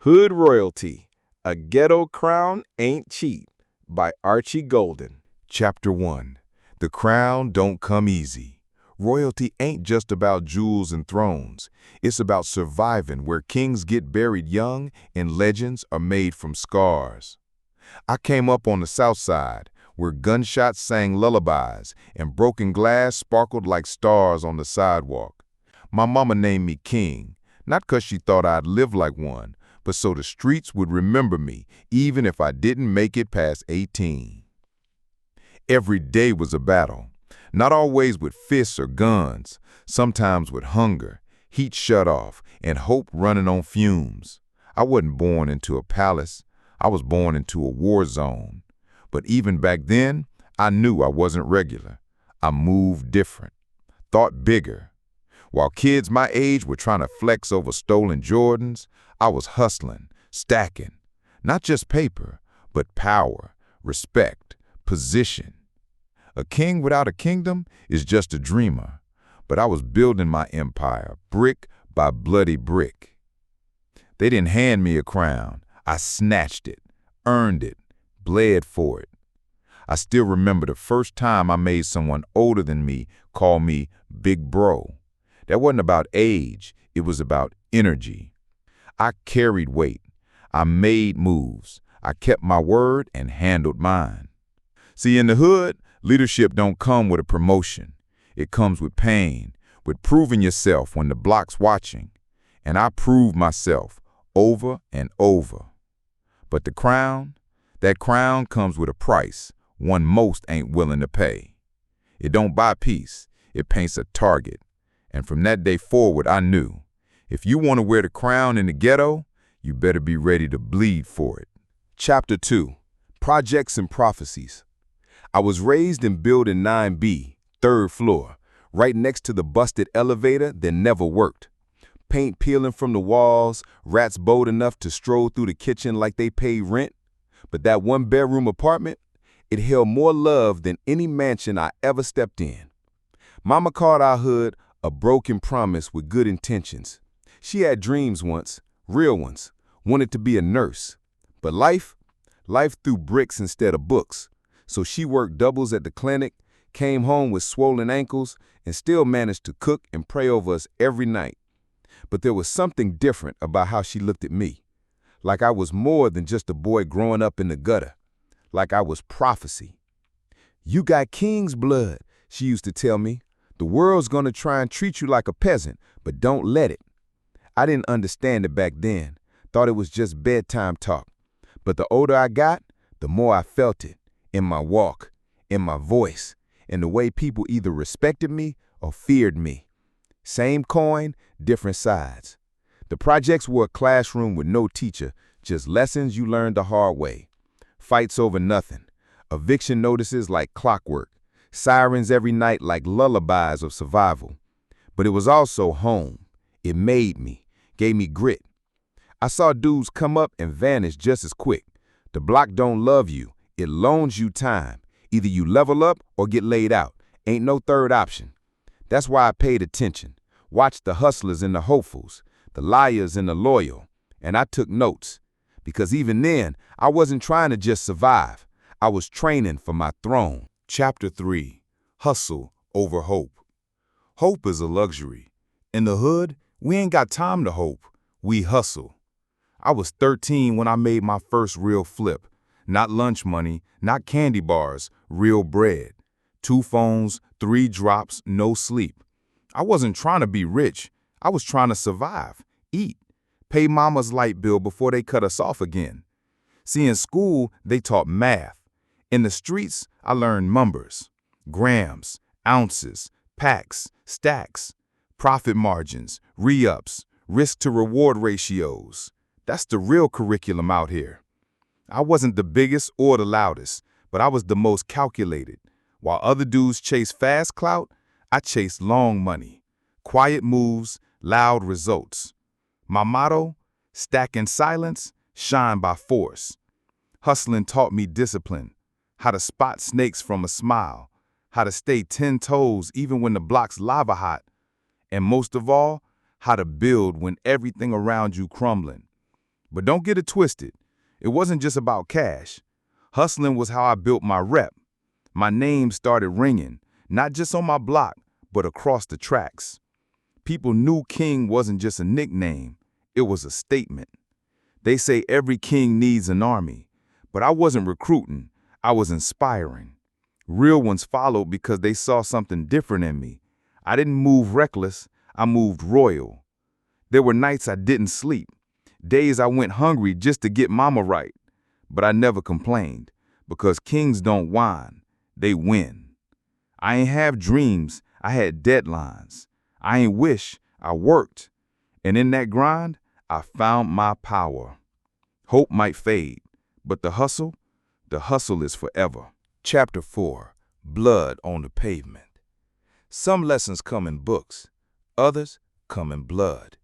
Hood Royalty, A Ghetto Crown Ain't Cheap by Archie Golden. Chapter 1. The crown don't come easy. Royalty ain't just about jewels and thrones. It's about surviving where kings get buried young and legends are made from scars. I came up on the south side, where gunshots sang lullabies and broken glass sparkled like stars on the sidewalk. My mama named me king, not 'cause she thought I'd live like one, but so the streets would remember me, even if I didn't make it past 18. Every day was a battle, not always with fists or guns, sometimes with hunger, heat shut off, and hope running on fumes. I wasn't born into a palace, I was born into a war zone. But even back then, I knew I wasn't regular. I moved different, thought bigger. While kids my age were trying to flex over stolen Jordans, I was hustling, stacking, not just paper, but power, respect, position. A king without a kingdom is just a dreamer, but I was building my empire, brick by bloody brick. They didn't hand me a crown. I snatched it, earned it, bled for it. I still remember the first time I made someone older than me call me big bro. That wasn't about age, it was about energy. I carried weight. I made moves. I kept my word and handled mine. See, in the hood, leadership don't come with a promotion. It comes with pain, with proving yourself when the block's watching. And I proved myself over and over. But the crown, that crown comes with a price, one most ain't willing to pay. It don't buy peace, it paints a target. And from that day forward, I knew, if you want to wear the crown in the ghetto, you better be ready to bleed for it. Chapter 2. Projects and Prophecies. I was raised in Building 9B, 3rd floor, right next to the busted elevator that never worked. Paint peeling from the walls, rats bold enough to stroll through the kitchen like they paid rent. But that one-bedroom apartment, it held more love than any mansion I ever stepped in. Mama called our hood a broken promise with good intentions. She had dreams once, real ones, wanted to be a nurse. But life threw bricks instead of books. So she worked doubles at the clinic, came home with swollen ankles, and still managed to cook and pray over us every night. But there was something different about how she looked at me. Like I was more than just a boy growing up in the gutter. Like I was prophecy. "You got king's blood," she used to tell me. "The world's gonna try and treat you like a peasant, but don't let it." I didn't understand it back then, thought it was just bedtime talk. But the older I got, the more I felt it, in my walk, in my voice, in the way people either respected me or feared me. Same coin, different sides. The projects were a classroom with no teacher, just lessons you learned the hard way. Fights over nothing, eviction notices like clockwork, sirens every night like lullabies of survival. But it was also home. It made me, gave me grit. I saw dudes come up and vanish just as quick. The block don't love you. It loans you time. Either you level up or get laid out. Ain't no third option. That's why I paid attention. Watched the hustlers and the hopefuls, the liars and the loyal. And I took notes. Because even then, I wasn't trying to just survive. I was training for my throne. Chapter 3. Hustle over hope. Hope is a luxury. In the hood, we ain't got time to hope. We hustle. I was 13 when I made my first real flip. Not lunch money, not candy bars, real bread. 2 phones, 3 drops, no sleep. I wasn't trying to be rich. I was trying to survive, eat, pay mama's light bill before they cut us off again. See, in school, they taught math. In the streets, I learned numbers, grams, ounces, packs, stacks, profit margins, re-ups, risk-to-reward ratios. That's the real curriculum out here. I wasn't the biggest or the loudest, but I was the most calculated. While other dudes chase fast clout, I chased long money. Quiet moves, loud results. My motto, stack in silence, shine by force. Hustling taught me discipline, how to spot snakes from a smile, how to stay 10 toes even when the block's lava hot, and most of all, how to build when everything around you crumbling. But don't get it twisted. It wasn't just about cash. Hustling was how I built my rep. My name started ringing, not just on my block, but across the tracks. People knew King wasn't just a nickname, it was a statement. They say every king needs an army, but I wasn't recruiting, I was inspiring. Real ones followed because they saw something different in me. I didn't move reckless, I moved royal. There were nights I didn't sleep, days I went hungry just to get mama right. But I never complained, because kings don't whine, they win. I ain't have dreams, I had deadlines. I ain't wish, I worked. And in that grind, I found my power. Hope might fade, but the hustle is forever. Chapter 4, Blood on the Pavement. Some lessons come in books, others come in blood.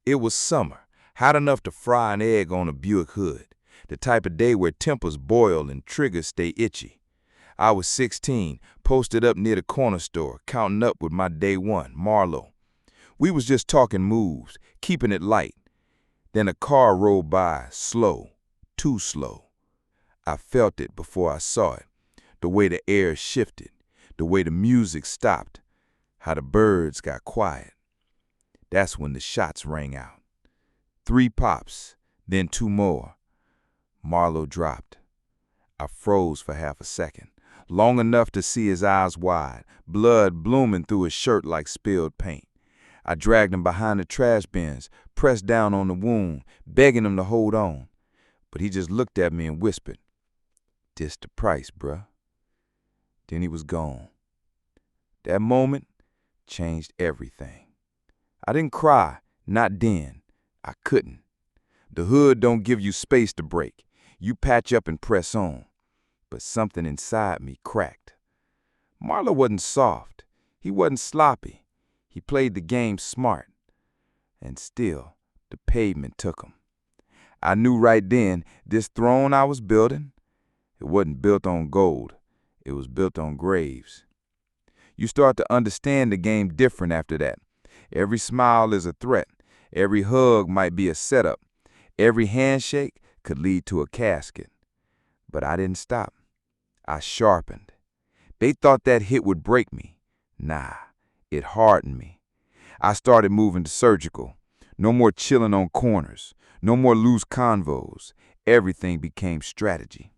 It was summer, hot enough to fry an egg on a Buick hood, the type of day where tempers boil and triggers stay itchy. I was 16, posted up near the corner store, counting up with my day one, Marlo. We was just talking moves, keeping it light. Then a car rolled by, slow, too slow. I felt it before I saw it, the way the air shifted, the way the music stopped, how the birds got quiet. That's when the shots rang out. 3 pops, then 2 more. Marlo dropped. I froze for half a second, long enough to see his eyes wide, blood blooming through his shirt like spilled paint. I dragged him behind the trash bins, pressed down on the wound, begging him to hold on. But he just looked at me and whispered, "This the price, bruh." Then he was gone. That moment changed everything. I didn't cry, not then. I couldn't. The hood don't give you space to break. You patch up and press on. But something inside me cracked. Marlo wasn't soft. He wasn't sloppy. He played the game smart. And still, the pavement took him. I knew right then this throne I was building, it wasn't built on gold. It was built on graves. You start to understand the game different after that. Every smile is a threat. Every hug might be a setup. Every handshake could lead to a casket. But I didn't stop. I sharpened. They thought that hit would break me. Nah, it hardened me. I started moving to surgical. No more chilling on corners. No more loose convos. Everything became strategy.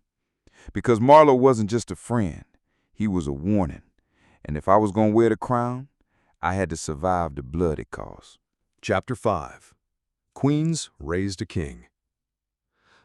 Because Marlo wasn't just a friend. He was a warning. And if I was going to wear the crown, I had to survive the blood it cost. Chapter 5, Queens Raised a King.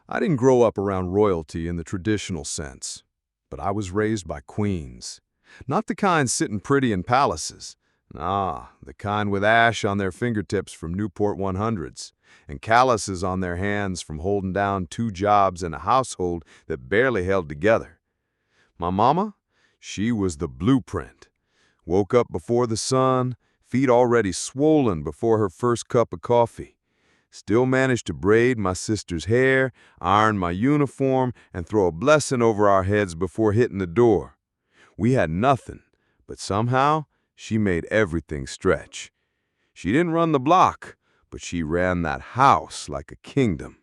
I didn't grow up around royalty in the traditional sense, but I was raised by queens. Not the kind sitting pretty in palaces. Nah, the kind with ash on their fingertips from Newport 100s, and calluses on their hands from holding down 2 jobs in a household that barely held together. My mama? She was the blueprint. Woke up before the sun, feet already swollen before her first cup of coffee. Still managed to braid my sister's hair, iron my uniform, and throw a blessing over our heads before hitting the door. We had nothing, but somehow she made everything stretch. She didn't run the block, but she ran that house like a kingdom.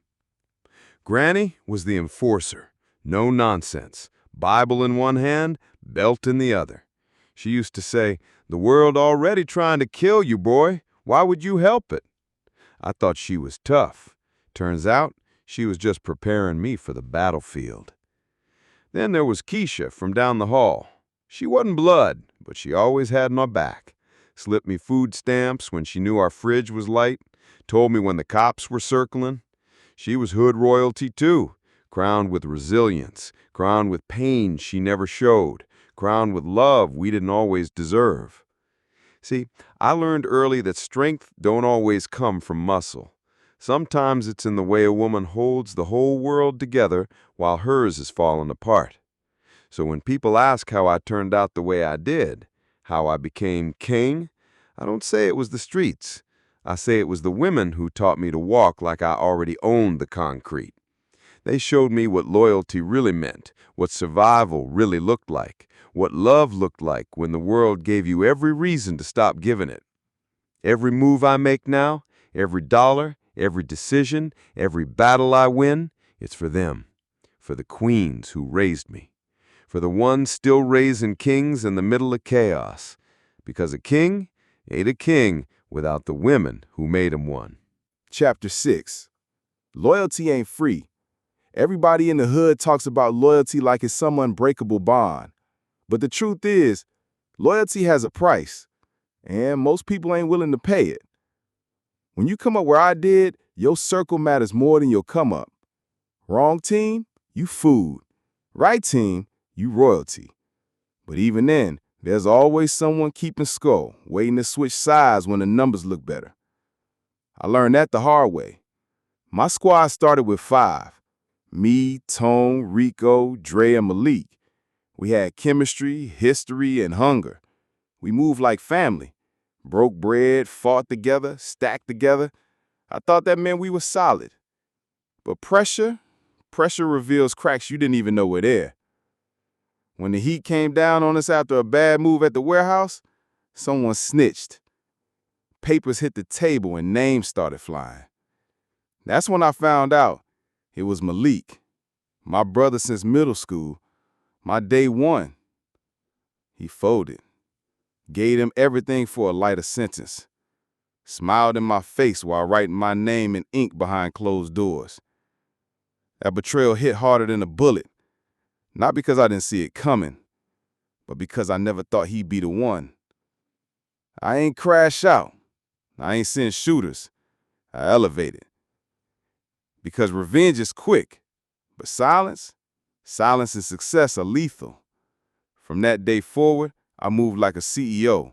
Granny was the enforcer. No nonsense. Bible in one hand, belt in the other. She used to say, "The world already trying to kill you, boy. Why would you help it?" I thought she was tough. Turns out, she was just preparing me for the battlefield. Then there was Keisha from down the hall. She wasn't blood, but she always had my back. Slipped me food stamps when she knew our fridge was light. Told me when the cops were circling. She was hood royalty too, crowned with resilience, crowned with pain she never showed, crowned with love we didn't always deserve. See, I learned early that strength don't always come from muscle. Sometimes it's in the way a woman holds the whole world together while hers is falling apart. So when people ask how I turned out the way I did, how I became king, I don't say it was the streets. I say it was the women who taught me to walk like I already owned the concrete. They showed me what loyalty really meant, what survival really looked like, what love looked like when the world gave you every reason to stop giving it. Every move I make now, every dollar, every decision, every battle I win, it's for them, for the queens who raised me, for the ones still raising kings in the middle of chaos, because a king ain't a king without the women who made him one. Chapter 6. Loyalty ain't free. Everybody in the hood talks about loyalty like it's some unbreakable bond. But the truth is, loyalty has a price, and most people ain't willing to pay it. When you come up where I did, your circle matters more than your come up. Wrong team, you food. Right team, you royalty. But even then, there's always someone keeping score, waiting to switch sides when the numbers look better. I learned that the hard way. My squad started with 5. Me, Tone, Rico, Dre, and Malik. We had chemistry, history, and hunger. We moved like family. Broke bread, fought together, stacked together. I thought that meant we were solid. But pressure reveals cracks you didn't even know were there. When the heat came down on us after a bad move at the warehouse, someone snitched. Papers hit the table and names started flying. That's when I found out it was Malik, my brother since middle school, my day one. He folded, gave him everything for a lighter sentence, smiled in my face while writing my name in ink behind closed doors. That betrayal hit harder than a bullet, not because I didn't see it coming, but because I never thought he'd be the one. I ain't crash out. I ain't send shooters. I elevated. Because revenge is quick, but silence and success are lethal. From that day forward, I moved like a CEO.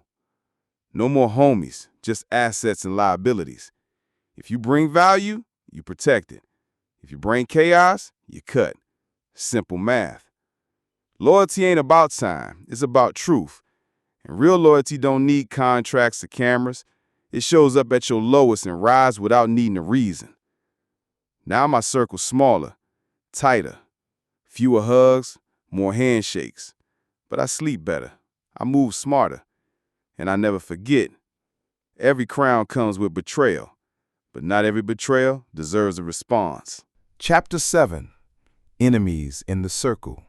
No more homies, just assets and liabilities. If you bring value, you protect it. If you bring chaos, you cut. Simple math. Loyalty ain't about time, it's about truth. And real loyalty don't need contracts or cameras. It shows up at your lowest and rises without needing a reason. Now my circle's smaller, tighter, fewer hugs, more handshakes. But I sleep better, I move smarter, and I never forget. Every crown comes with betrayal, but not every betrayal deserves a response. Chapter 7. Enemies in the Circle.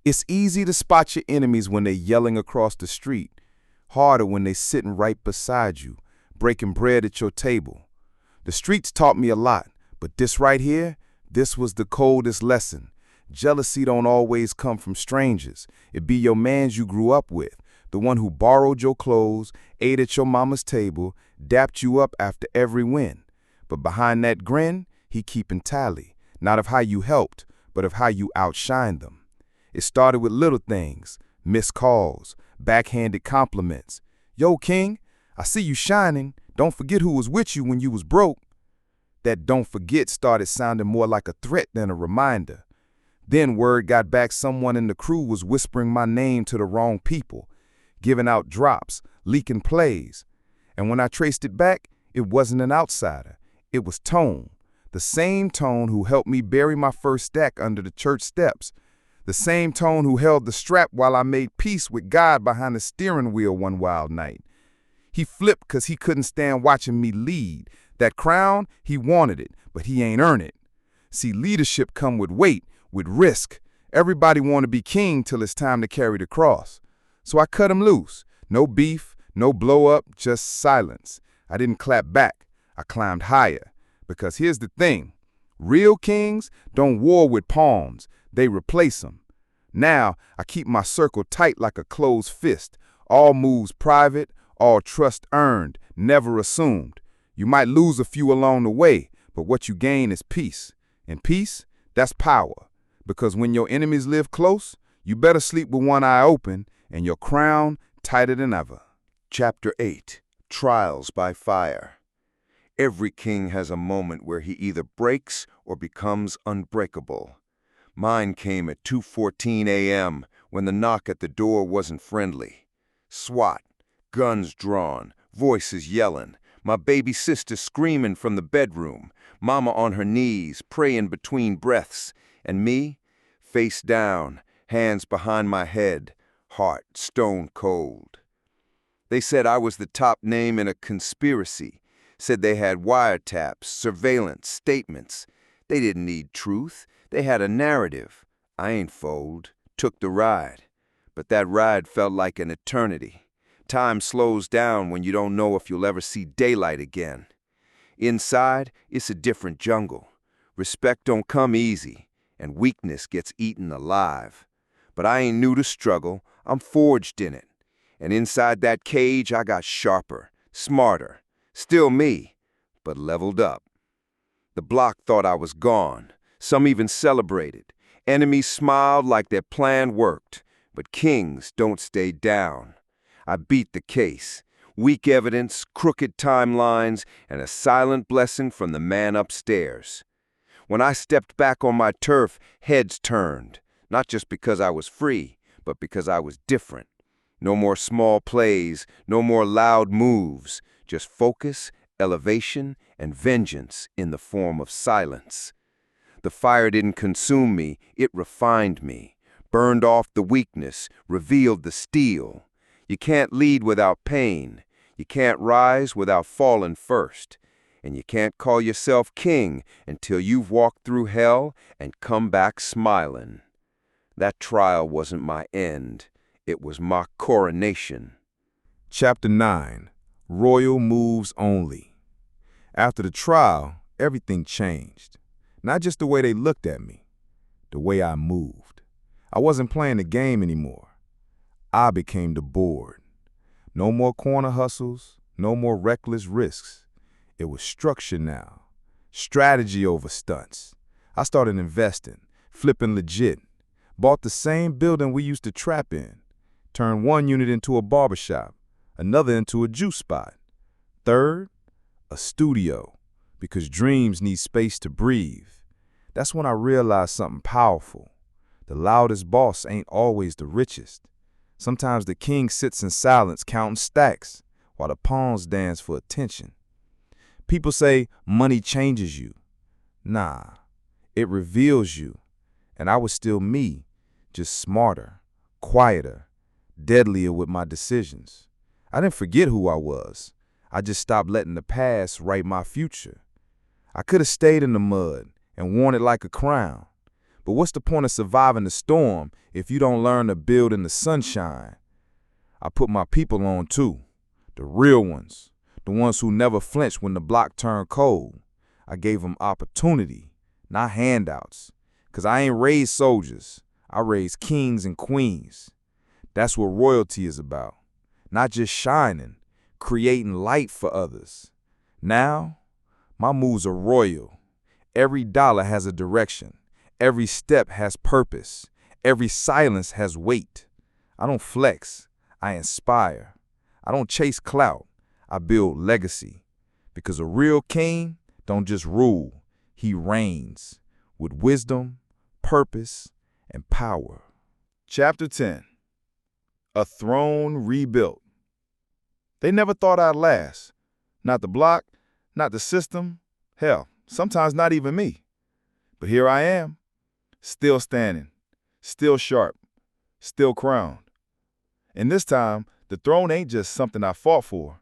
It's easy to spot your enemies when they're yelling across the street, harder when they're sitting right beside you, breaking bread at your table. The streets taught me a lot, but this right here, this was the coldest lesson. Jealousy don't always come from strangers. It be your mans you grew up with, the one who borrowed your clothes, ate at your mama's table, dapped you up after every win. But behind that grin, he keeping tally, not of how you helped, but of how you outshined them. It started with little things, missed calls, backhanded compliments. Yo, King, I see you shining. Don't forget who was with you when you was broke. That don't forget started sounding more like a threat than a reminder. Then word got back someone in the crew was whispering my name to the wrong people, giving out drops, leaking plays. And when I traced it back, it wasn't an outsider. It was Tone, the same Tone who helped me bury my first stack under the church steps. The same Tone who held the strap while I made peace with God behind the steering wheel one wild night. He flipped 'cause he couldn't stand watching me lead. That crown, he wanted it, but he ain't earned it. See, leadership come with weight, with risk. Everybody want to be king till it's time to carry the cross. So I cut him loose. No beef, no blow up, just silence. I didn't clap back. I climbed higher. Because here's the thing. Real kings don't war with palms. They replace them. Now, I keep my circle tight like a closed fist. All moves private, all trust earned, never assumed. You might lose a few along the way, but what you gain is peace. And peace, that's power. Because when your enemies live close, you better sleep with one eye open and your crown tighter than ever. Chapter 8. Trials by Fire. Every king has a moment where he either breaks or becomes unbreakable. Mine came at 2:14 a.m. when the knock at the door wasn't friendly. SWAT, guns drawn, voices yelling, my baby sister screaming from the bedroom, mama on her knees, praying between breaths, and me, face down, hands behind my head, heart stone cold. They said I was the top name in a conspiracy, Said they had wiretaps, surveillance, statements. They didn't need truth. They had a narrative. I ain't fooled. Took the ride. But that ride felt like an eternity. Time slows down when you don't know if you'll ever see daylight again. Inside, it's a different jungle. Respect don't come easy, and weakness gets eaten alive. But I ain't new to struggle. I'm forged in it. And inside that cage, I got sharper, smarter. Still me, but leveled up. The block thought I was gone. Some even celebrated. Enemies smiled like their plan worked. But kings don't stay down. I beat the case. Weak evidence, crooked timelines, and a silent blessing from the man upstairs. When I stepped back on my turf, heads turned. Not just because I was free, but because I was different. No more small plays, no more loud moves. Just focus, elevation, and vengeance in the form of silence. The fire didn't consume me, it refined me. Burned off the weakness, revealed the steel. You can't lead without pain. You can't rise without falling first. And you can't call yourself king until you've walked through hell and come back smiling. That trial wasn't my end. It was my coronation. Chapter 9. Royal Moves Only. After the trial, everything changed. Not just the way they looked at me, the way I moved. I wasn't playing the game anymore. I became the board. No more corner hustles, no more reckless risks. It was structure now. Strategy over stunts. I started investing, flipping legit. Bought the same building we used to trap in. Turned one unit into a barbershop, another into a juice spot. Third, a studio, because dreams need space to breathe. That's when I realized something powerful. The loudest boss ain't always the richest. Sometimes the king sits in silence counting stacks while the pawns dance for attention. People say money changes you. Nah, it reveals you. And I was still me, just smarter, quieter, deadlier with my decisions. I didn't forget who I was. I just stopped letting the past write my future. I could have stayed in the mud and worn it like a crown. But what's the point of surviving the storm if you don't learn to build in the sunshine? I put my people on too, the real ones, the ones who never flinched when the block turned cold. I gave them opportunity, not handouts, 'cause I ain't raised soldiers. I raised kings and queens. That's what royalty is about, not just shining, creating light for others. Now, my moves are royal. Every dollar has a direction. Every step has purpose. Every silence has weight. I don't flex. I inspire. I don't chase clout. I build legacy. Because a real king don't just rule. He reigns with wisdom, purpose, and power. Chapter 10. A Throne Rebuilt. They never thought I'd last. Not the block, not the system, hell, sometimes not even me. But here I am, still standing, still sharp, still crowned. And this time, the throne ain't just something I fought for.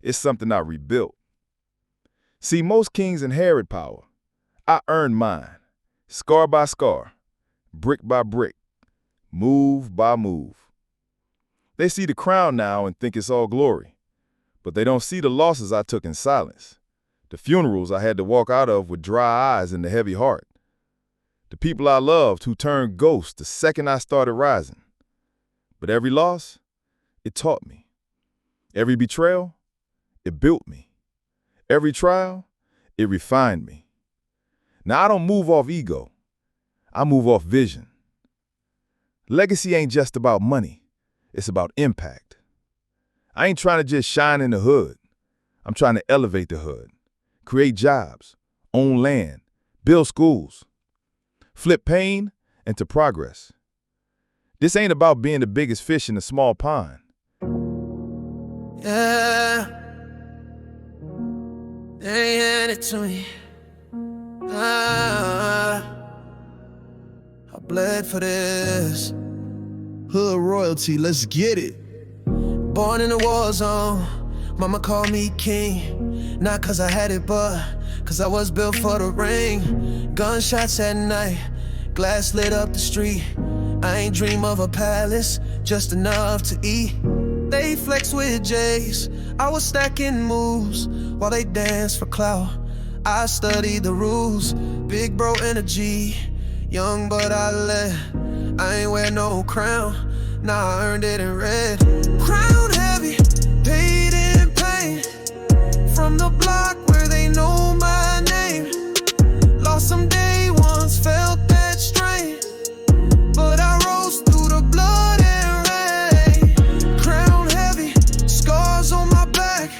It's something I rebuilt. See, most kings inherit power. I earned mine, scar by scar, brick by brick, move by move. They see the crown now and think it's all glory. But they don't see the losses I took in silence, the funerals I had to walk out of with dry eyes and a heavy heart, the people I loved who turned ghosts the second I started rising. But every loss, it taught me. Every betrayal, it built me. Every trial, it refined me. Now I don't move off ego. I move off vision. Legacy ain't just about money. It's about impact. I ain't trying to just shine in the hood. I'm trying to elevate the hood, create jobs, own land, build schools, flip pain into progress. This ain't about being the biggest fish in a small pond. Yeah, they hand it to me. I bled for this. Hood royalty, let's get it. Born in a war zone, mama called me king. Not cause I had it, but cause I was built for the rain. Gunshots at night, glass lit up the street. I ain't dream of a palace, just enough to eat. They flex with J's, I was stacking moves while they dance for clout. I studied the rules, big bro energy, young but I led. I ain't wear no crown, nah I earned it in red. Crown heavy, paid in pain. From the block where they know my name. Lost some day ones, felt that strain, but I rose through the blood and rain. Crown heavy, scars on my back,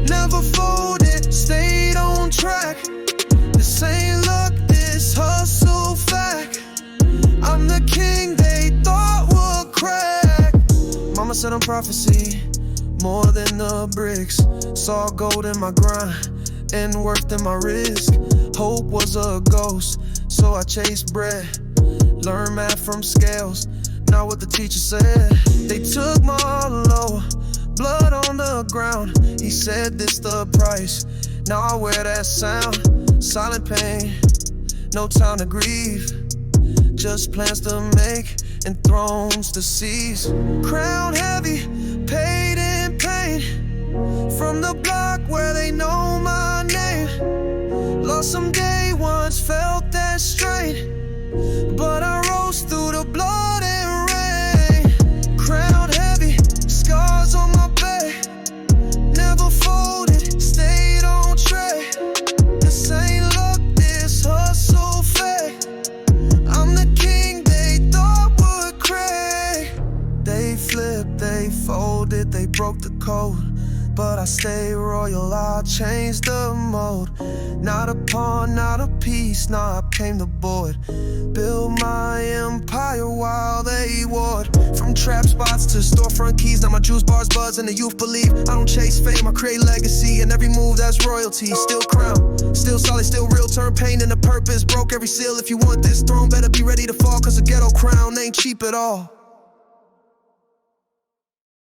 never folded, stayed on track. This ain't luck, this hustle fact. I'm the king they thought would crack. Mama said I'm prophecy, more than the bricks. Saw gold in my grind and worth in my risk. Hope was a ghost, so I chased bread. Learn math from scales, not what the teacher said. They took my low, blood on the ground. He said this the price, now I wear that sound. Silent pain, no time to grieve, just plans to make and thrones to seize. Crown heavy, paid in pain. From the block where they know my name. Lost some day ones, felt that strain, but I rose through the blood and rain. Crown heavy, scars on my back, never folded, stayed on track. This ain't luck, this hustle fact. I'm the king they thought would crack. They flipped, they folded, they broke the code, but I stay royal, I changed the mode. Not a pawn, not a piece, nah, I came to board. Build my empire while they ward. From trap spots to storefront keys, now my juice bars buzz and the youth believe. I don't chase fame, I create legacy, and every move that's royalty. Still crown, still solid, still real, turn pain into purpose. Broke every seal, if you want this throne, better be ready to fall, cause a ghetto crown ain't cheap at all.